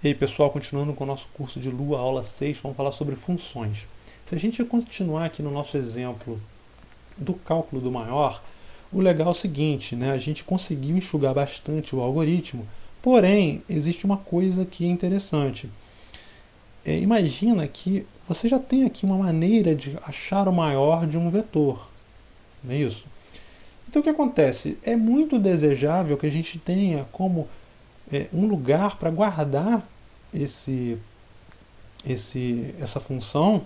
E aí pessoal, continuando com o nosso curso de Lua, aula 6, vamos falar sobre funções. Se a gente continuar aqui no nosso exemplo do cálculo do maior, o legal é o seguinte, né? A gente conseguiu enxugar bastante o algoritmo, porém, existe uma coisa que é interessante. Imagina que você já tem aqui uma maneira de achar o maior de um vetor, não é isso? Então o que acontece? É muito desejável que a gente tenha como um lugar para guardar esse, essa função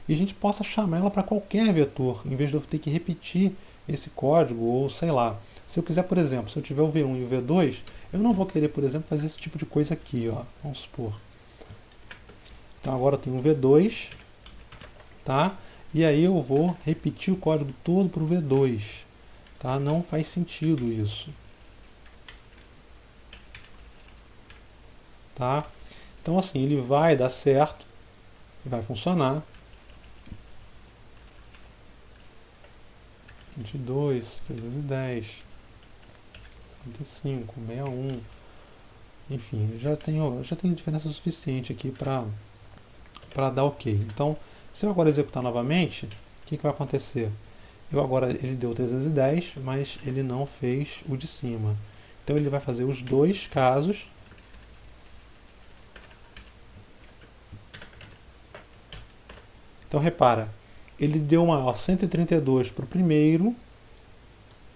e a gente possa chamar ela para qualquer vetor, em vez de eu ter que repetir esse código, ou sei lá. Se eu quiser, por exemplo, se eu tiver o V1 e o V2, eu não vou querer, por exemplo, fazer esse tipo de coisa aqui, ó. Vamos supor. Então agora eu tenho um V2, tá? E aí eu vou repetir o código todo para o V2, tá? Não faz sentido isso, tá? Então assim, ele vai dar certo, vai funcionar. 22, 310, 55, 61, enfim, já tenho diferença suficiente aqui para dar ok. Então, se eu agora executar novamente, o que vai acontecer? Ele deu 310, mas ele não fez o de cima. Então ele vai fazer os dois casos. Então repara, ele deu maior 132 para o primeiro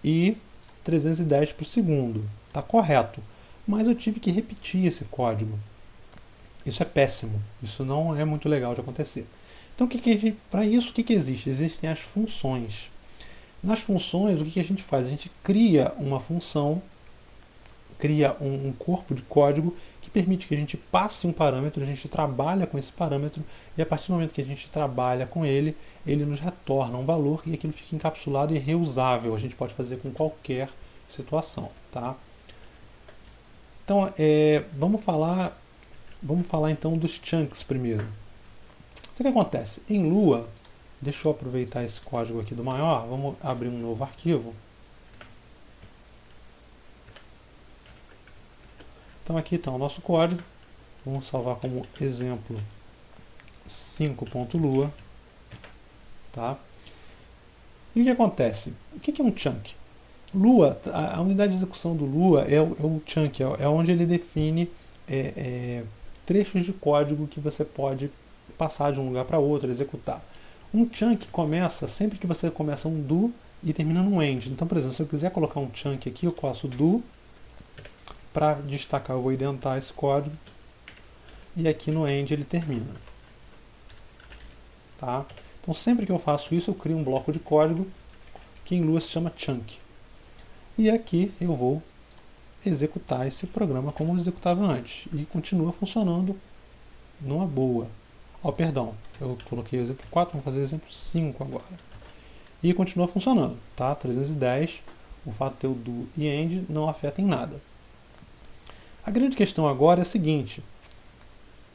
e 310 para o segundo. Está correto. Mas eu tive que repetir esse código. Isso é péssimo. Isso não é muito legal de acontecer. Então, para isso, o que existe? Existem as funções. Nas funções, o que a gente faz? A gente cria uma função, cria um corpo de código que permite que a gente passe um parâmetro, a gente trabalha com esse parâmetro, e a partir do momento que a gente trabalha com ele, ele nos retorna um valor e aquilo fica encapsulado e reusável. A gente pode fazer com qualquer situação. Tá? Então, vamos falar então dos chunks primeiro. Então, o que acontece? Em Lua, deixa eu aproveitar esse código aqui do maior, vamos abrir um novo arquivo. Então aqui está o nosso código, vamos salvar como exemplo 5.lua. Tá? E o que acontece? O que é um chunk? Lua, a unidade de execução do Lua é o chunk, é onde ele define trechos de código que você pode passar de um lugar para outro, executar. Um chunk começa sempre que você começa um do e termina num end. Então, por exemplo, se eu quiser colocar um chunk aqui, eu faço do. Para destacar, eu vou identar esse código. E aqui no end ele termina. Tá? Então, sempre que eu faço isso, eu crio um bloco de código que em Lua se chama chunk. E aqui eu vou executar esse programa como eu executava antes. E continua funcionando numa boa. Perdão, eu coloquei o exemplo 4, vamos fazer o exemplo 5 agora. E continua funcionando, tá? 310, o fato de ter o do e end não afeta em nada. A grande questão agora é a seguinte,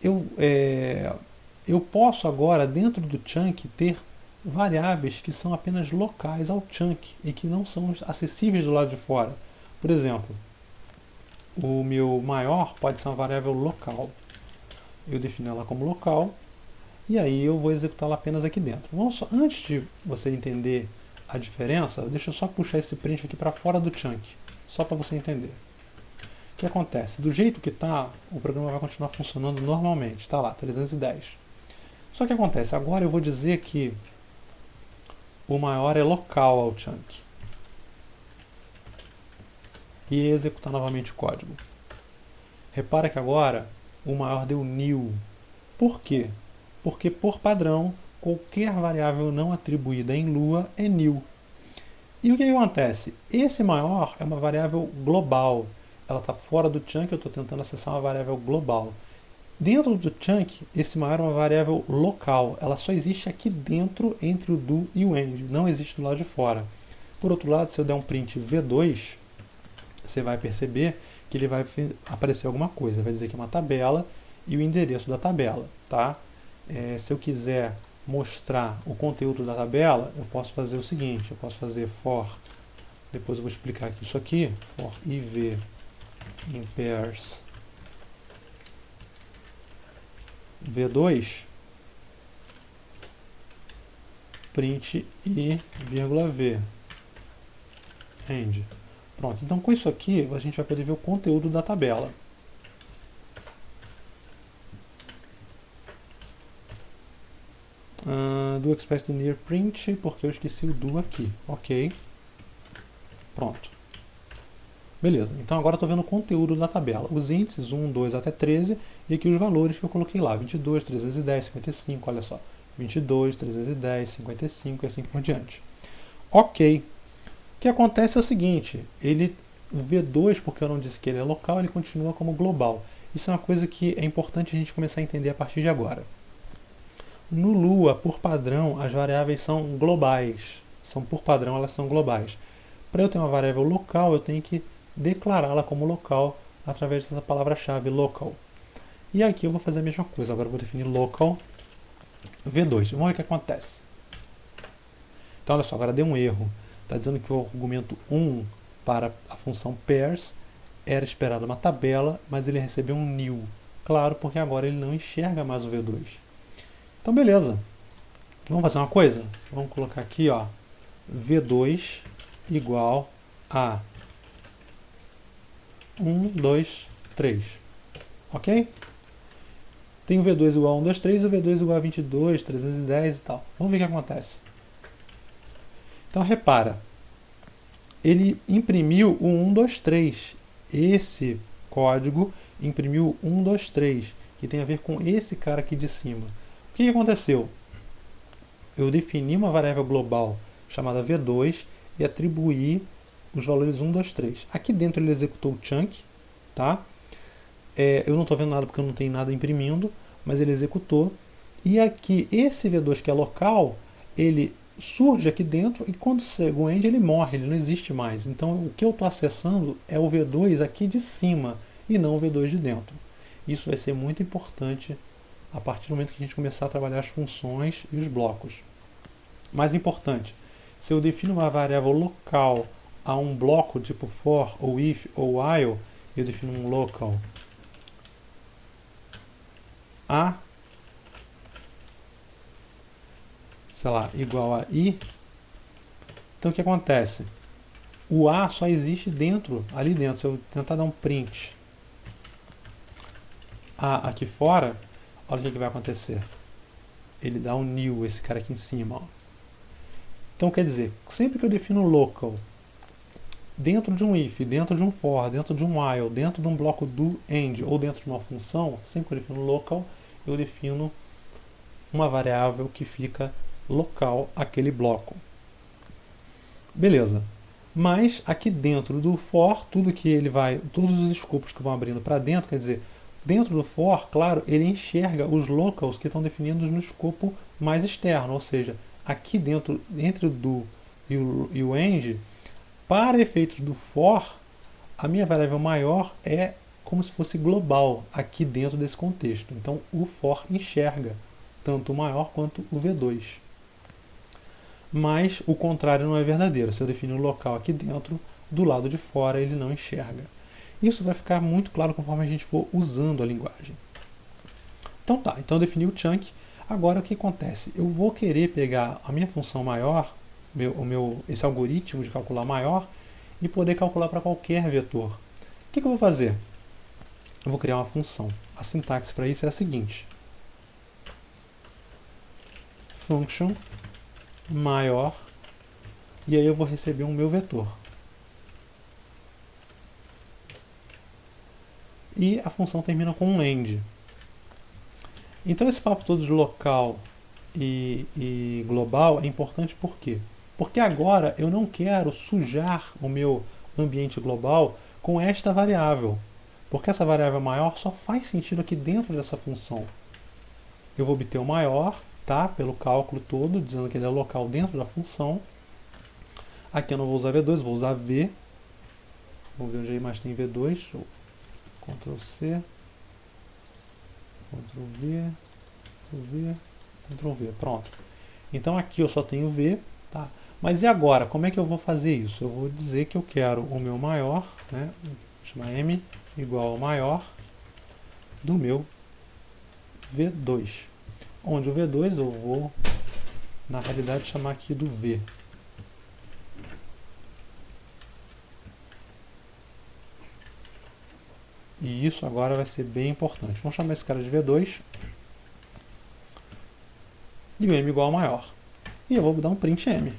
eu posso agora, dentro do chunk, ter variáveis que são apenas locais ao chunk e que não são acessíveis do lado de fora. Por exemplo, o meu maior pode ser uma variável local. Eu defino ela como local e aí eu vou executá-la apenas aqui dentro. Antes de você entender a diferença, deixa eu só puxar esse print aqui para fora do chunk, só para você entender. O que acontece? Do jeito que está, o programa vai continuar funcionando normalmente. Está lá, 310. Só que acontece, agora eu vou dizer que o maior é local ao chunk. E executar novamente o código. Repara que agora o maior deu new. Por quê? Porque por padrão, qualquer variável não atribuída em Lua é new. E o que acontece? Esse maior é uma variável global. Ela está fora do chunk, eu estou tentando acessar uma variável global. Dentro do chunk, esse maior é uma variável local. Ela só existe aqui dentro, entre o do e o end. Não existe do lado de fora. Por outro lado, se eu der um print V2, você vai perceber que ele vai aparecer alguma coisa. Vai dizer que é uma tabela e o endereço da tabela. Tá? Se eu quiser mostrar o conteúdo da tabela, eu posso fazer o seguinte. Eu posso fazer for, depois eu vou explicar aqui isso aqui, for iv in pairs V2 print I, vírgula V, end. Pronto, então com isso aqui a gente vai poder ver o conteúdo da tabela. Do expect near print, porque eu esqueci o do aqui. Ok. Pronto. Beleza, então agora eu estou vendo o conteúdo da tabela. Os índices 1, 2 até 13 e aqui os valores que eu coloquei lá. 22, 310, 55, olha só. 22, 310, 55 e assim por diante. Ok. O que acontece é o seguinte, o V2, porque eu não disse que ele é local, ele continua como global. Isso é uma coisa que é importante a gente começar a entender a partir de agora. No Lua, por padrão, as variáveis são globais. Por padrão, elas são globais. Para eu ter uma variável local, eu tenho que declará-la como local através dessa palavra-chave local. E aqui eu vou fazer a mesma coisa. Agora eu vou definir local V2. Vamos ver o que acontece. Então, olha só, agora deu um erro. Está dizendo que o argumento 1 para a função pairs era esperado uma tabela, mas ele recebeu um new. Claro, porque agora ele não enxerga mais o V2. Então, beleza. Vamos fazer uma coisa? Vamos colocar aqui, ó, V2 igual a 1, 2, 3. Ok? Tem o V2 igual a 1, 2, 3 e o V2 igual a 22, 310 e tal. Vamos ver o que acontece. Então, repara. Ele imprimiu o 1, 2, 3. Esse código imprimiu 1, 2, 3, que tem a ver com esse cara aqui de cima. O que aconteceu? Eu defini uma variável global chamada V2 e atribuí os valores 1, 2, 3. Aqui dentro ele executou o chunk, tá? Eu não estou vendo nada porque eu não tenho nada imprimindo, mas ele executou. E aqui, esse V2 que é local, ele surge aqui dentro e quando chega o end ele morre, ele não existe mais. Então o que eu estou acessando é o V2 aqui de cima e não o V2 de dentro. Isso vai ser muito importante a partir do momento que a gente começar a trabalhar as funções e os blocos. Mais importante, se eu defino uma variável local a um bloco tipo for, ou if, ou while, eu defino um local a, sei lá, igual a i. Então o que acontece? O a só existe dentro, ali dentro. Se eu tentar dar um print a aqui fora, olha o que vai acontecer. Ele dá um new, esse cara aqui em cima, ó. Então quer dizer, sempre que eu defino local dentro de um if, dentro de um for, dentro de um while, dentro de um bloco do end ou dentro de uma função, sempre que eu defino local, eu defino uma variável que fica local aquele bloco. Beleza. Mas aqui dentro do for, tudo que ele vai, todos os escopos que vão abrindo para dentro, quer dizer, dentro do for, claro, ele enxerga os locals que estão definidos no escopo mais externo, ou seja, aqui dentro, entre o do e o end, para efeitos do for, a minha variável maior é como se fosse global aqui dentro desse contexto. Então o for enxerga tanto o maior quanto o V2. Mas o contrário não é verdadeiro. Se eu definir o local aqui dentro, do lado de fora ele não enxerga. Isso vai ficar muito claro conforme a gente for usando a linguagem. Então tá, então eu defini o chunk. Agora o que acontece? Eu vou querer pegar a minha função maior, esse algoritmo de calcular maior, e poder calcular para qualquer vetor. O que eu vou fazer? Eu vou criar uma função. A sintaxe para isso é a seguinte. Function maior, e aí eu vou receber um meu vetor. E a função termina com um end. Então esse papo todo de local e global é importante por quê? Porque agora eu não quero sujar o meu ambiente global com esta variável. Porque essa variável maior só faz sentido aqui dentro dessa função. Eu vou obter o maior, tá? Pelo cálculo todo, dizendo que ele é local dentro da função. Aqui eu não vou usar V2, vou usar V. Vamos ver onde aí mais tem V2. Ctrl C. Ctrl V. Ctrl V. Ctrl V. Pronto. Então aqui eu só tenho V, tá? Mas e agora? Como é que eu vou fazer isso? Eu vou dizer que eu quero o meu maior, né? Vou chamar M igual ao maior do meu V2. Onde o V2 eu vou, na realidade, chamar aqui do V. E isso agora vai ser bem importante. Vamos chamar esse cara de V2. E o M igual ao maior. E eu vou dar um print M.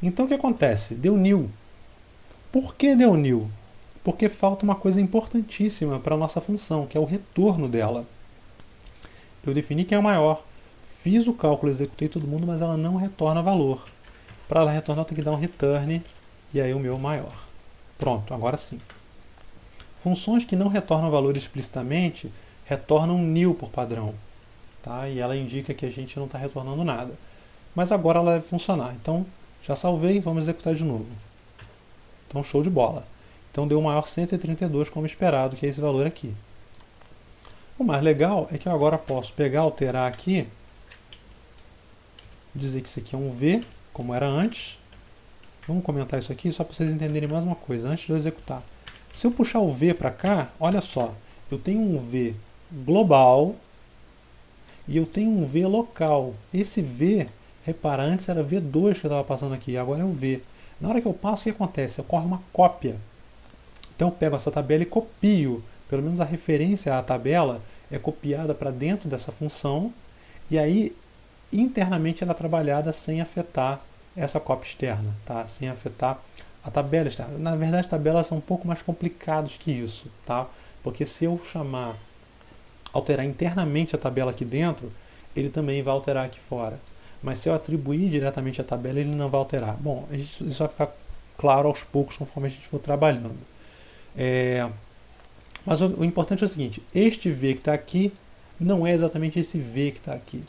Então o que acontece? Deu nil. Por que deu nil? Porque falta uma coisa importantíssima para a nossa função, que é o retorno dela. Eu defini quem é o maior, fiz o cálculo, executei todo mundo, mas ela não retorna valor. Para ela retornar, eu tenho que dar um return, e aí o meu maior. Pronto, agora sim. Funções que não retornam valor explicitamente, retornam nil por padrão. Tá? E ela indica que a gente não está retornando nada. Mas agora ela deve funcionar. Então, já salvei, vamos executar de novo. Então, show de bola. Então, deu o maior 132 como esperado, que é esse valor aqui. O mais legal é que eu agora posso pegar, alterar aqui, dizer que isso aqui é um V, como era antes. Vamos comentar isso aqui só para vocês entenderem mais uma coisa, antes de eu executar. Se eu puxar o V para cá, olha só, eu tenho um V global e eu tenho um V local. Esse V, repara, antes era V2 que eu estava passando aqui, agora é o V. Na hora que eu passo, o que acontece? Ocorre uma cópia. Então eu pego essa tabela e copio, pelo menos a referência à tabela é copiada para dentro dessa função, e aí internamente ela é trabalhada sem afetar essa cópia externa, tá? Sem afetar a tabela externa. Na verdade, as tabelas são um pouco mais complicadas que isso, tá? Porque se eu alterar internamente a tabela aqui dentro, ele também vai alterar aqui fora. Mas se eu atribuir diretamente a tabela, ele não vai alterar. Bom, isso vai ficar claro aos poucos conforme a gente for trabalhando. Mas o importante é o seguinte, este V que está aqui não é exatamente esse V que está aqui.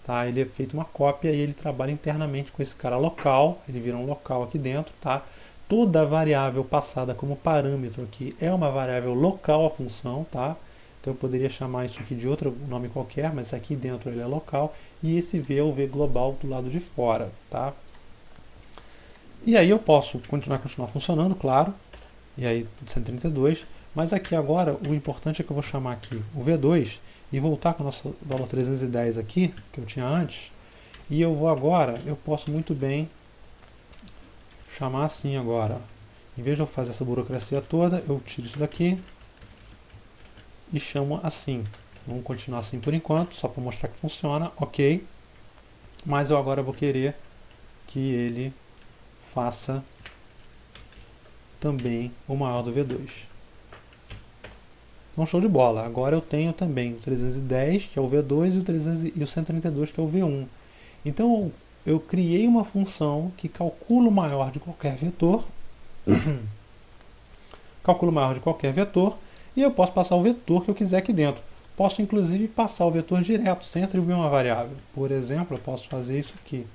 Tá? Ele é feito uma cópia e ele trabalha internamente com esse cara local, ele vira um local aqui dentro. Tá? Toda variável passada como parâmetro aqui é uma variável local à função. Tá? Então eu poderia chamar isso aqui de outro nome qualquer, mas aqui dentro ele é local. E esse V é o V global do lado de fora. Tá? E aí eu posso continuar funcionando, claro. E aí 132. Mas aqui agora o importante é que eu vou chamar aqui o V2 e voltar com o nosso valor 310 aqui, que eu tinha antes. E eu vou agora, eu posso muito bem chamar assim agora. Em vez de eu fazer essa burocracia toda, eu tiro isso daqui e chamo assim. Vamos continuar assim por enquanto, só para mostrar que funciona, ok. Mas eu agora vou querer que ele faça também o maior do V2. Então, show de bola. Agora eu tenho também o 310, que é o V2, e o 132, que é o V1. Então, eu criei uma função que calcula o maior de qualquer vetor. Calcula o maior de qualquer vetor. E eu posso passar o vetor que eu quiser aqui dentro. Posso, inclusive, passar o vetor direto, sem atribuir uma variável. Por exemplo, eu posso fazer isso aqui.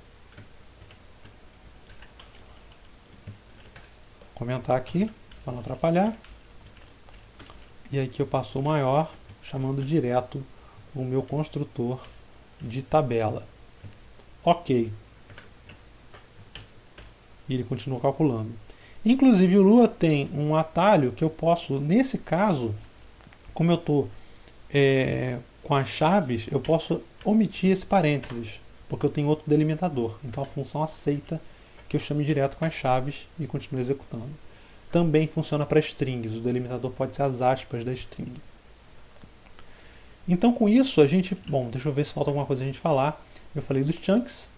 Vou comentar aqui, para não atrapalhar. E aqui eu passo o maior, chamando direto o meu construtor de tabela. Ok. E ele continua calculando. Inclusive o Lua tem um atalho que eu posso, nesse caso, como eu estou com as chaves, eu posso omitir esse parênteses, porque eu tenho outro delimitador. Então a função aceita que eu chame direto com as chaves e continue executando. Também funciona para strings, o delimitador pode ser as aspas da string. Então com isso a gente, bom, deixa eu ver se falta alguma coisa a gente falar. Eu falei dos chunks,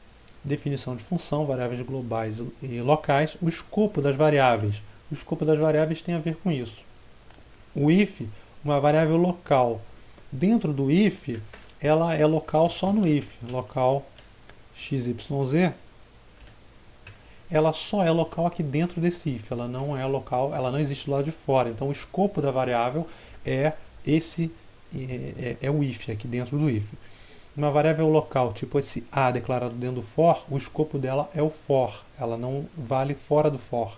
definição de função, variáveis globais e locais, o escopo das variáveis. O escopo das variáveis tem a ver com isso. O if, uma variável local. Dentro do if, ela é local só no if, local xyz, ela só é local aqui dentro desse if, ela não é local, ela não existe do lado de fora. Então o escopo da variável é o if, aqui dentro do if. Uma variável local, tipo esse a declarado dentro do for, o escopo dela é o for, ela não vale fora do for.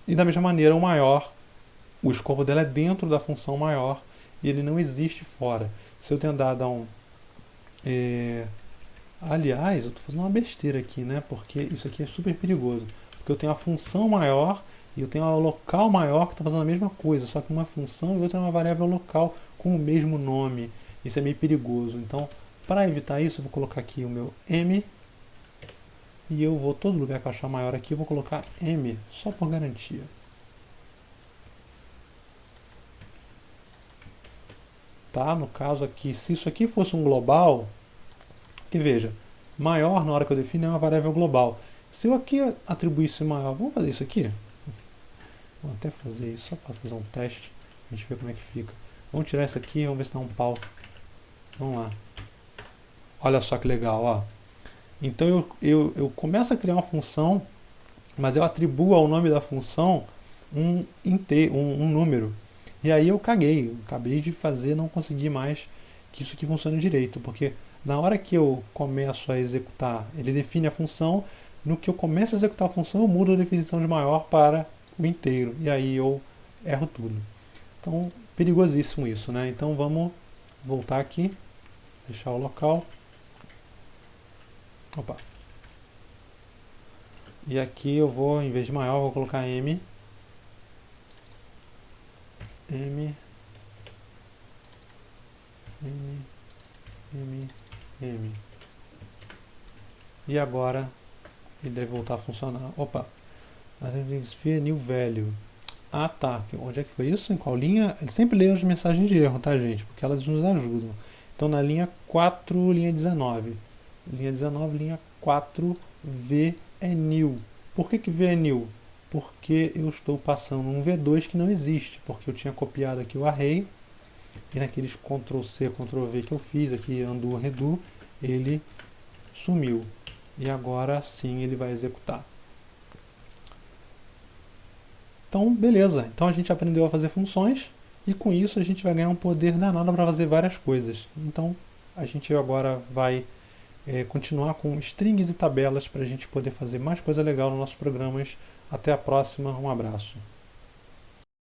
E da mesma maneira o maior, o escopo dela é dentro da função maior e ele não existe fora. Se eu tentar dar um... aliás, eu estou fazendo uma besteira aqui, né? Porque isso aqui é super perigoso. Porque Porque eu tenho a função maior e eu tenho a local maior que está fazendo a mesma coisa, só que uma função e outra é uma variável local com o mesmo nome. Isso é meio perigoso. Então, para evitar isso, eu vou colocar aqui o meu M e eu vou, todo lugar que eu achar maior aqui, eu vou colocar M, só por garantia. Tá? No caso aqui, se isso aqui fosse um global, que veja, maior na hora que eu defino é uma variável global. Se eu aqui atribuísse maior, vamos fazer isso aqui? Vou até fazer isso só para fazer um teste, a gente ver como é que fica. Vamos tirar isso aqui e vamos ver se dá um pau. Vamos lá. Olha só que legal, ó. Então eu começo a criar uma função, mas eu atribuo ao nome da função um número. E aí eu acabei de fazer, não consegui mais que isso aqui funcione direito, porque na hora que eu começo a executar, ele define a função, no que eu começo a executar a função, eu mudo a definição de maior para o inteiro, e aí eu erro tudo. Então, perigosíssimo isso, né? Então vamos voltar aqui, deixar o local. Opa. E aqui eu vou, em vez de maior, vou colocar M. M. M. M. M. E agora ele deve voltar a funcionar. Opa! New value. Ah, tá. Onde é que foi isso? Em qual linha? Ele sempre lê as mensagens de erro, tá, gente? Porque elas nos ajudam. Então, na linha 4, linha 19. Linha 19, linha 4, V é new. Por que V é new? Porque eu estou passando um V2 que não existe. Porque eu tinha copiado aqui o array. E naqueles Ctrl+C, Ctrl+V que eu fiz aqui, undo, redo, ele sumiu. E agora sim ele vai executar. Então, beleza. Então a gente aprendeu a fazer funções e com isso a gente vai ganhar um poder danado para fazer várias coisas. Então, a gente agora vai continuar com strings e tabelas para a gente poder fazer mais coisa legal nos nossos programas. Até a próxima. Um abraço.